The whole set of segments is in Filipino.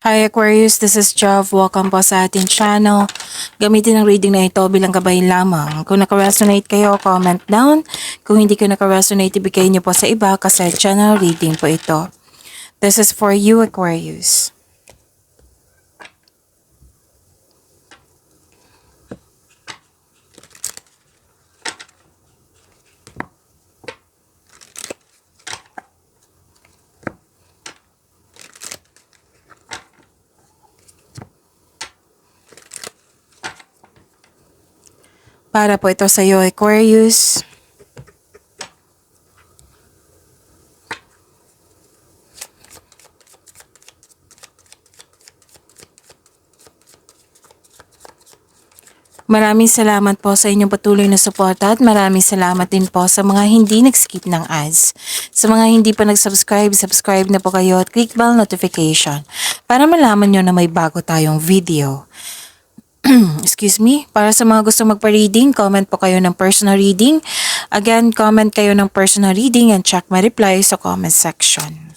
Hi Aquarius, this is Jav. Welcome po sa ating channel. Gamitin ang reading na ito bilang gabay lamang. Kung naka-resonate kayo, comment down. Kung hindi ko naka-resonate, ibigay niyo po sa iba kasi channel reading po ito. This is for you Aquarius. Para po ito sa iyo Aquarius. Maraming salamat po sa inyong patuloy na suporta at maraming salamat din po sa mga hindi nag-skip ng ads. Sa mga hindi pa nag-subscribe, subscribe na po kayo at click bell notification para malaman nyo na may bago tayong video. Excuse me. Para sa mga gusto magpa-reading, comment po kayo ng personal reading. Again, comment kayo ng personal reading and check my reply sa comment section.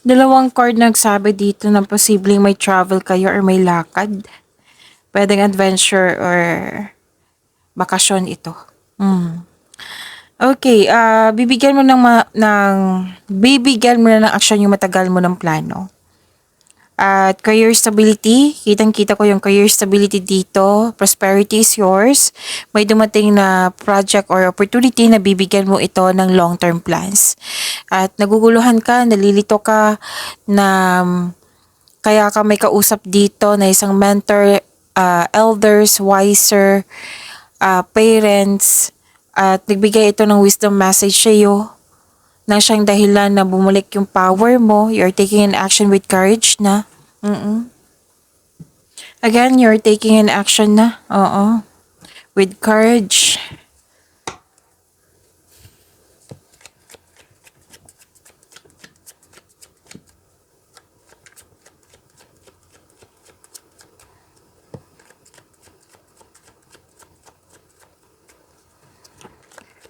Dalawang card nagsabi dito na posibleng may travel kayo or may lakad. Pwedeng adventure or bakasyon ito. Okay, bibigyan mo bibigyan mo na ng action yung matagal mo ng plano. At career stability, kitang-kita ko yung career stability dito. Prosperity is yours. May dumating na project or opportunity na bibigyan mo ito ng long-term plans. At naguguluhan ka, nalilito ka na kaya ka may kausap dito na isang mentor, elders, wiser, parents, at nagbigay ito ng wisdom message sa iyo na siyang dahilan na bumalik yung power mo. You're taking an action with courage na. Again, you're taking an action na. With courage.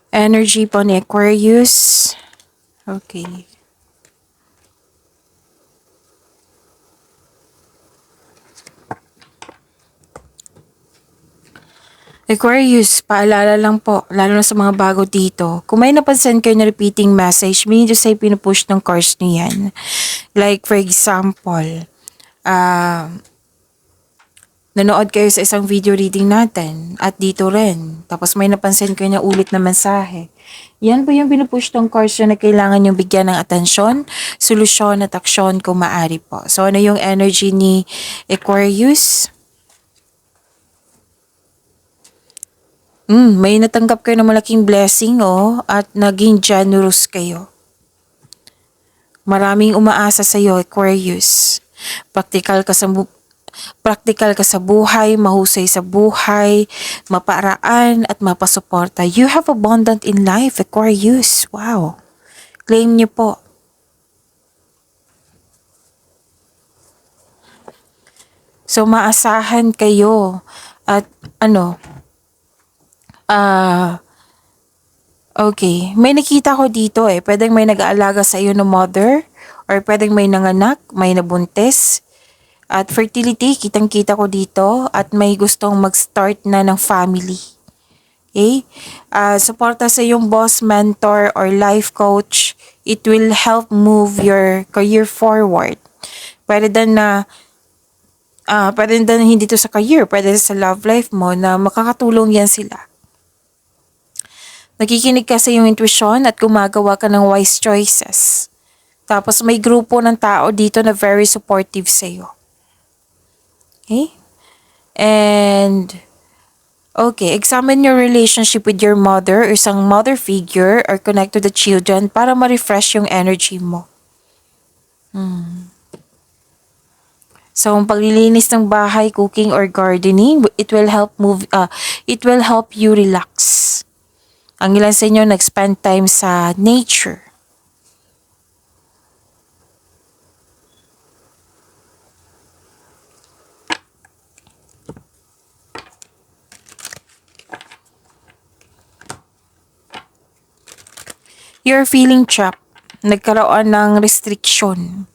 Energy po ni Aquarius. Okay. Aquarius, paalala lang po, lalo na sa mga bago dito. Kung may napansin kayo na repeating message, meaning to say pinupush ng cards niyo yan. Like for example, nanood kayo sa isang video reading natin at dito rin. Tapos may napansin kayo na ulit na mensahe. Yan po yung pinupush ng cards na kailangan yung bigyan ng atensyon, solusyon at aksyon kung maaari po. So ano yung energy ni Aquarius? May natanggap kayo ng malaking blessing at naging generous kayo. Maraming umaasa sa iyo, Aquarius. Practical ka sa buhay, mahusay sa buhay, maparaan at mapasuporta. You have abundant in life, Aquarius. Wow. Claim niyo po. So maasahan kayo at okay. May nakita ko dito Pwedeng may nag-aalaga sa iyo na mother or pwedeng may nanganak, may nabuntis. At fertility, kitang-kita ko dito at may gustong mag-start na ng family. Okay? Suporta sa iyong boss, mentor, or life coach. It will help move your career forward. Pwede din hindi to sa career, pwede sa love life mo na makakatulong yan sila. Nakikinig ka sa iyong intuition at gumagawa ka ng wise choices. Tapos may grupo ng tao dito na very supportive sa iyo. Okay? And, okay, examine your relationship with your mother or isang mother figure or connect to the children para ma-refresh yung energy mo. So, ang paglilinis ng bahay, cooking or gardening, it will help you relax. Ang ilan sa inyo nag-spend time sa nature. You're feeling trapped. Nagkaroon ng restriction.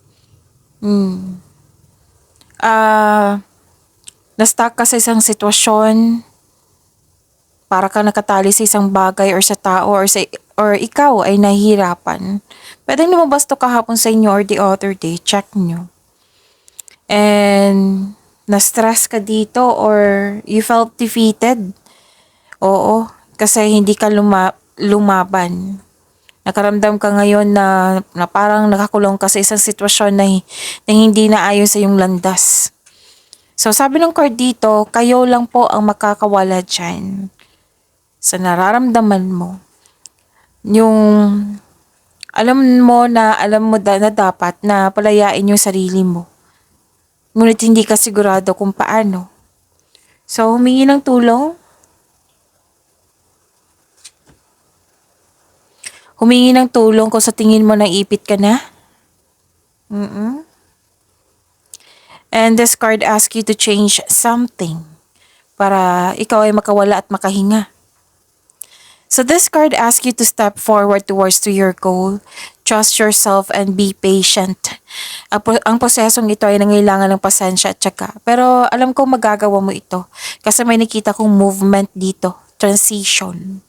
Na-stuck ka sa isang sitwasyon, para kang nakatali sa isang bagay or sa tao or ikaw ay nahihirapan. Pwedeng lumabas to kahapon sa inyo or the other day, check nyo. And na-stress ka dito or you felt defeated. Oo, kasi hindi ka lumaban. Nakaramdam ka ngayon na parang nakakulong ka sa isang sitwasyon na hindi na ayon sa iyong landas. So sabi ng card dito, kayo lang po ang makakawala dyan sa nararamdaman mo. Yung alam mo na dapat na palayain yung sarili mo. Ngunit hindi ka sigurado kung paano. So humingi ng tulong. Humingi ng tulong kung sa tingin mo naipit ka na. And this card asks you to change something para ikaw ay makawala at makahinga. So this card asks you to step forward towards to your goal. Trust yourself and be patient. Ang prosesong ito ay nangailangan ng pasensya at tsaka. Pero alam ko magagawa mo ito kasi may nakita kong movement dito. Transition.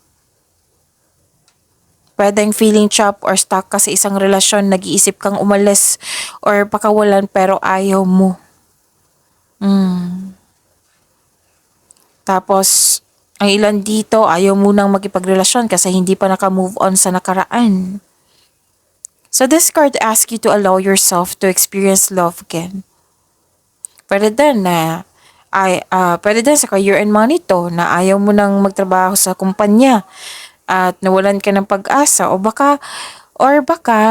Pwedeng feeling trapped or stuck ka sa isang relasyon, nag-iisip kang umalis or pakawalan pero ayaw mo. Tapos, ang ilan dito, ayaw munang makipagrelasyon kasi hindi pa naka-move on sa nakaraan. So this card asks you to allow yourself to experience love again. Pwede din sa career and money to, na ayaw mo nang magtrabaho sa kumpanya at nawalan ka ng pag-asa o baka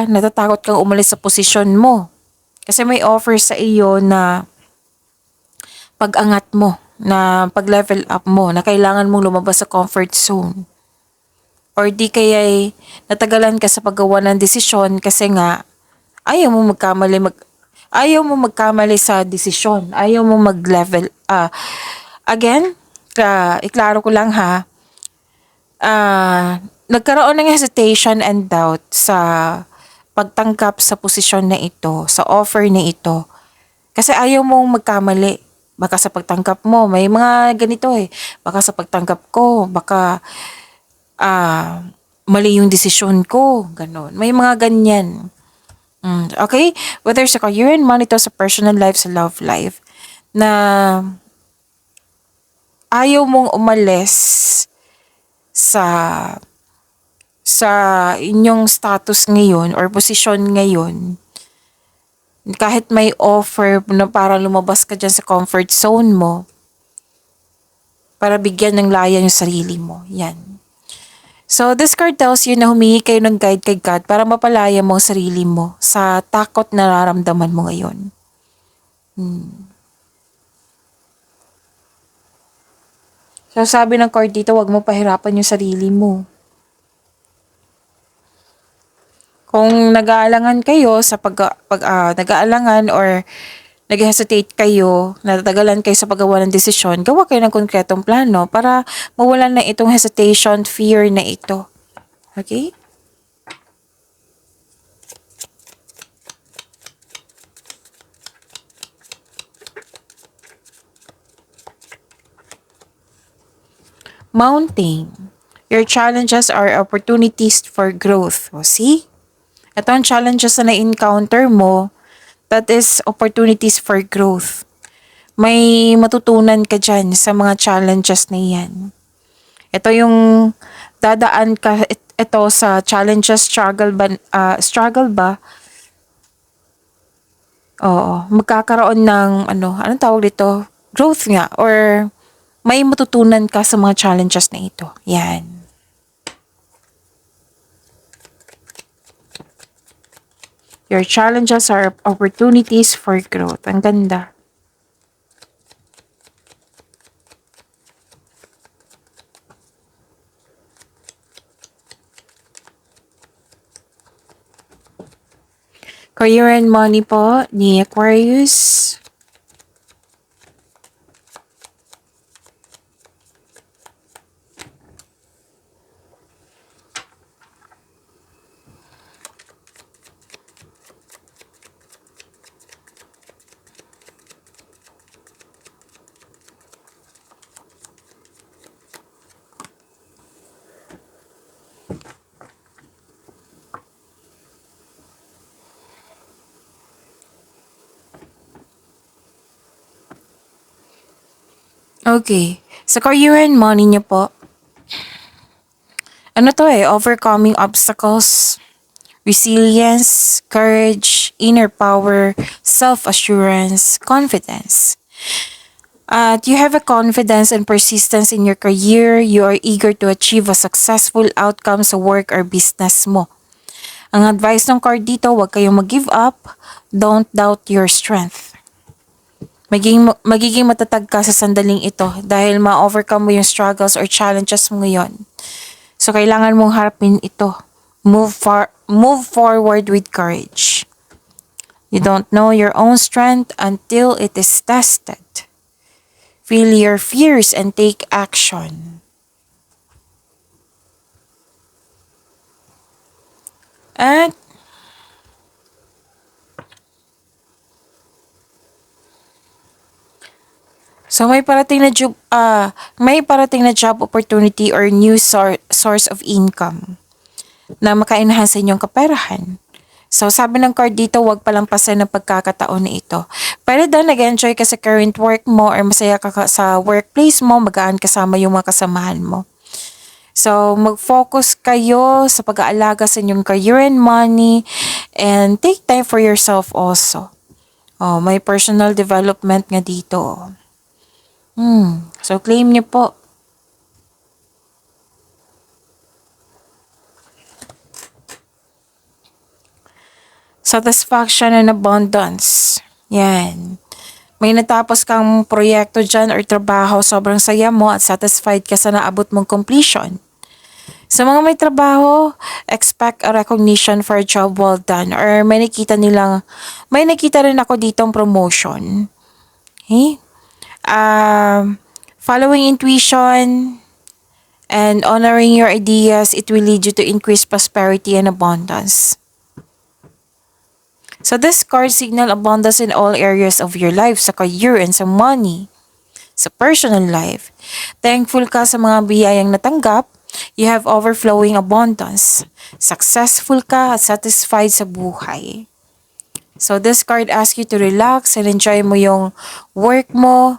natatakot kang umalis sa posisyon mo. Kasi may offer sa iyo na pag-angat mo, na pag-level up mo, na kailangan mong lumabas sa comfort zone. Or di kaya'y natagalan ka sa paggawa ng desisyon kasi nga ayaw mo magkamali sa desisyon. Ayaw mo mag-level. Again, iklaro ko lang ha. Nagkaroon ng hesitation and doubt sa pagtangkap sa posisyon na ito, sa offer na ito. Kasi ayaw mong magkamali. Baka sa pagtangkap mo, may mga ganito eh. Baka sa pagtangkap ko, baka mali yung desisyon ko. Ganon. May mga ganyan. Okay? Whether sa career and money to, sa personal life, sa love life, na ayaw mong umalis sa inyong status ngayon or posisyon ngayon, kahit may offer na para lumabas ka dyan sa comfort zone mo, para bigyan ng laya yung sarili mo. Yan. So, this card tells you na humingi kayo ng guide kay God para mapalaya mo ang sarili mo sa takot na nararamdaman mo ngayon. So, sabi ng card dito, huwag mo pahirapan yung sarili mo. Kung nag-aalangan kayo sa nag-aalangan or nag-hesitate kayo, natagalan kayo sa paggawa ng desisyon, gawa kayo ng konkretong plano para mawalan na itong hesitation, fear na ito. Okay? Mountain. Your challenges are opportunities for growth. O, see? Ito ang challenges na na-encounter mo, that is opportunities for growth. May matutunan ka dyan sa mga challenges na yan. Ito yung dadaan ka ito sa challenges, struggle ba? Oo, magkakaroon ng anong tawag dito? Growth nga, or may matutunan ka sa mga challenges na ito. Yan. Your challenges are opportunities for growth. Ang ganda. Career and money po ni Aquarius. Okay. Sa career and money niyo po, ano to overcoming obstacles, resilience, courage, inner power, self-assurance, confidence. At you have a confidence and persistence in your career. You are eager to achieve a successful outcome sa work or business mo. Ang advice ng card dito, huwag kayong mag-give up. Don't doubt your strength. Magiging matatag ka sa sandaling ito dahil ma-overcome mo yung struggles or challenges mo ngayon. So, kailangan mong harapin ito. Move forward with courage. You don't know your own strength until it is tested. Feel your fears and take action. At so may parating na job opportunity or new source of income na maka-enhance sa inyong kaperahan. So, sabi ng card dito, huwag palampasin ng pagkakataon na ito. Pero doon, nag-enjoy ka sa current work mo or masaya ka sa workplace mo, magaan kasama yung mga kasamahan mo. So, mag-focus kayo sa pag-aalaga sa inyong career and money and take time for yourself also. Oh, may personal development nga dito. So, claim niyo po. Satisfaction and abundance. Yan. May natapos kang proyekto dyan or trabaho, sobrang saya mo at satisfied ka sa naabot mong completion. Sa mga may trabaho, expect a recognition for a job well done or may nakita rin ako ditong promotion. Okay? Following intuition and honoring your ideas, it will lead you to increase prosperity and abundance. So this card signal abundance in all areas of your life, sa career and sa money, sa personal life. Thankful ka sa mga biyayang natanggap, you have overflowing abundance. Successful ka at satisfied sa buhay. So this card asks you to relax and enjoy mo yung work mo.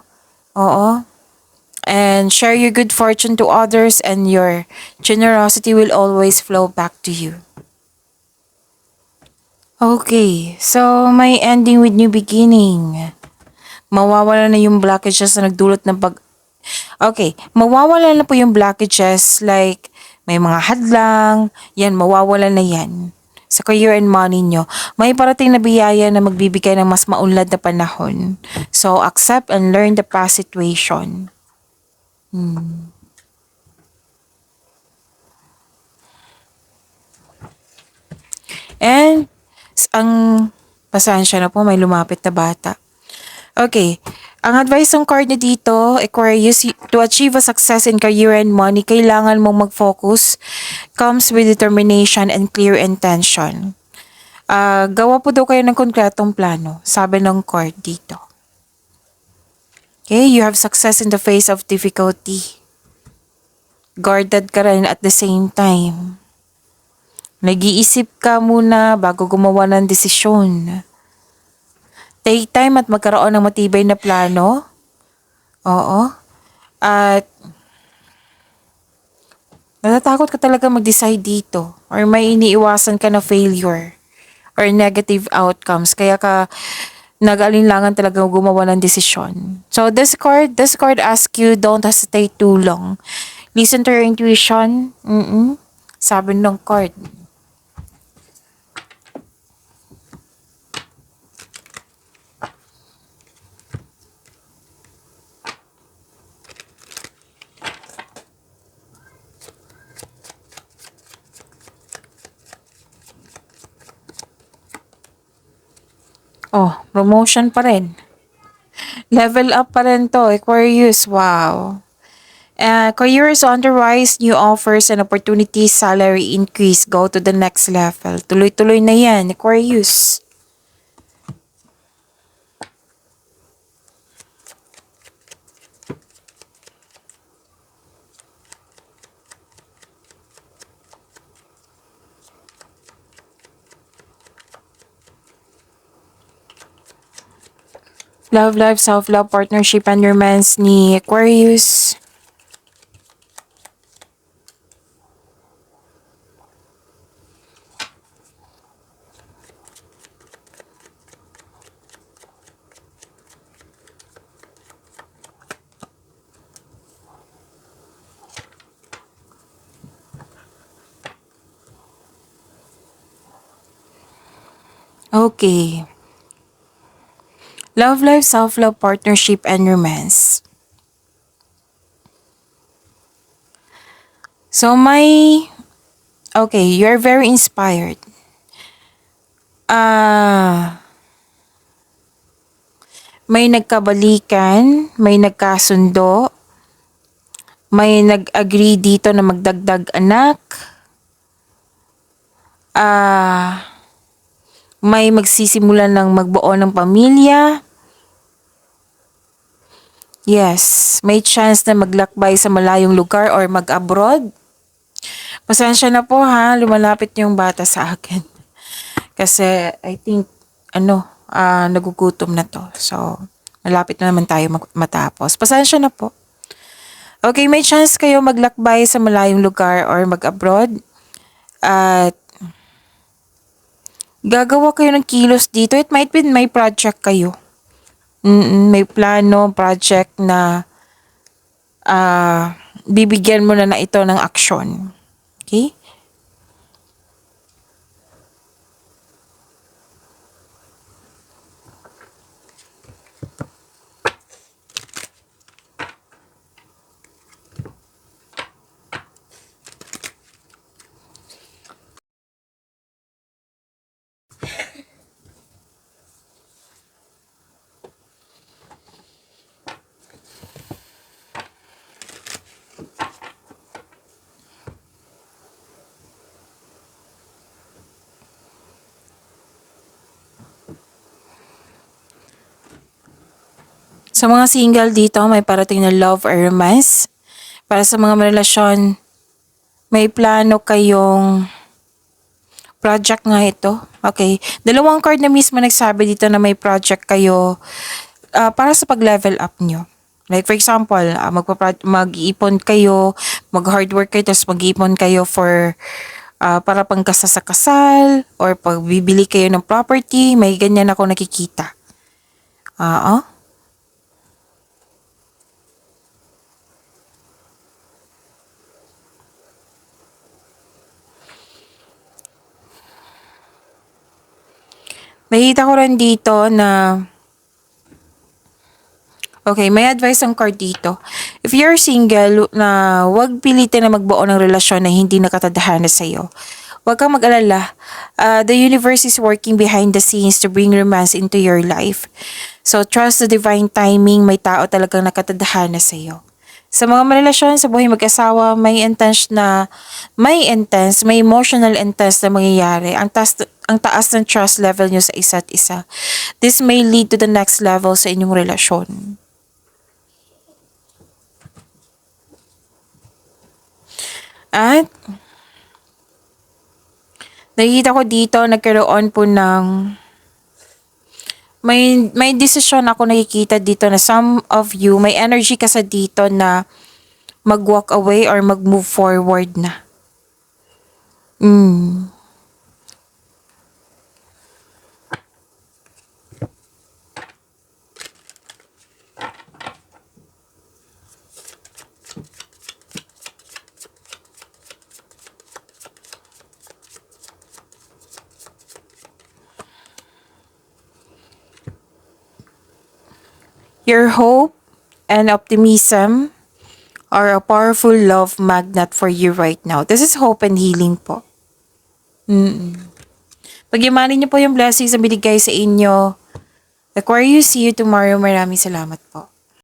Oo. And share your good fortune to others and your generosity will always flow back to you. Okay, so may ending with new beginning. Mawawala na yung blockages na nagdulot ng Okay, mawawala na po yung blockages like may mga hadlang, yan, mawawala na yan. Sa career and money nyo, may parating na biyaya na magbibigay ng mas maunlad na panahon. So, accept and learn the past situation. And, ang pasensya na po, may lumapit na bata. Okay, ang advice ng card na dito, Aquarius, to achieve a success in career and money, kailangan mong mag-focus, comes with determination and clear intention. Gawa po daw kayo ng konkretong plano, sabi ng card dito. Okay, you have success in the face of difficulty. Guarded ka rin at the same time. Nag-iisip ka muna bago gumawa ng desisyon. Take time at magkaroon ng matibay na plano. Oo. At natatakot ka talaga mag-decide dito. Or may iniiwasan ka na failure. Or negative outcomes. Kaya ka nag-alinlangan talaga gumawa ng desisyon. So this card asks you, don't hesitate too long. Listen to your intuition. Sabi ng card. Oh, promotion pa rin. Level up pa rin to, Aquarius. Wow. Career is on the rise, new offers and opportunities, salary increase, go to the next level. Tuloy-tuloy na yan, Aquarius. Love life, self-love, partnership, and romance ni Aquarius. Okay. Love life, self-love, partnership, and romance. So okay, you're very inspired. May nagkabalikan, may nagkasundo, may nag-agree dito na magdagdag anak. May magsisimulan ng magbuo ng pamilya. Yes, may chance na maglakbay sa malayong lugar or mag-abroad. Pasensya na po ha, lumalapit yung bata sa akin. Kasi I think, nagugutom na to. So, malapit na naman tayo matapos. Pasensya na po. Okay, may chance kayo maglakbay sa malayong lugar or mag-abroad. At gagawa kayo ng kilos dito. It might be may project kayo. May plano, project na bibigyan mo na ito ng aksyon. Okay? Sa mga single dito, may parating na love or romance. Para sa mga relasyon, may plano kayong project nga ito. Okay. Dalawang card na mismo nagsabi dito na may project kayo para sa pag-level up nyo. Like for example, mag-iipon kayo, mag-hard work kayo, tapos mag-iipon kayo for para pang kasal or pag bibili kayo ng property, may ganyan ako nakikita. Nakita ko rin dito na okay, may advice ang card dito. If you're single, na huwag pilitin na magbuo ng relasyon na hindi nakatadhana sa'yo. Huwag kang mag-alala. The universe is working behind the scenes to bring romance into your life. So, trust the divine timing. May tao talagang nakatadhana sa'yo. Sa mga relasyon sa buhay mag-asawa, may emotional intense na mangyayari. Ang taas ng trust level nyo sa isa't isa. This may lead to the next level sa inyong relasyon. At nakikita ko dito, nagkaroon po ng may desisyon ako nakikita dito na some of you, may energy ka sa dito na mag-walk away or mag-move forward na. Your hope and optimism are a powerful love magnet for you right now. This is hope and healing po. Pagyamanin niyo po yung blessings na binigay sa inyo Aquarius, see you tomorrow. Maraming salamat po.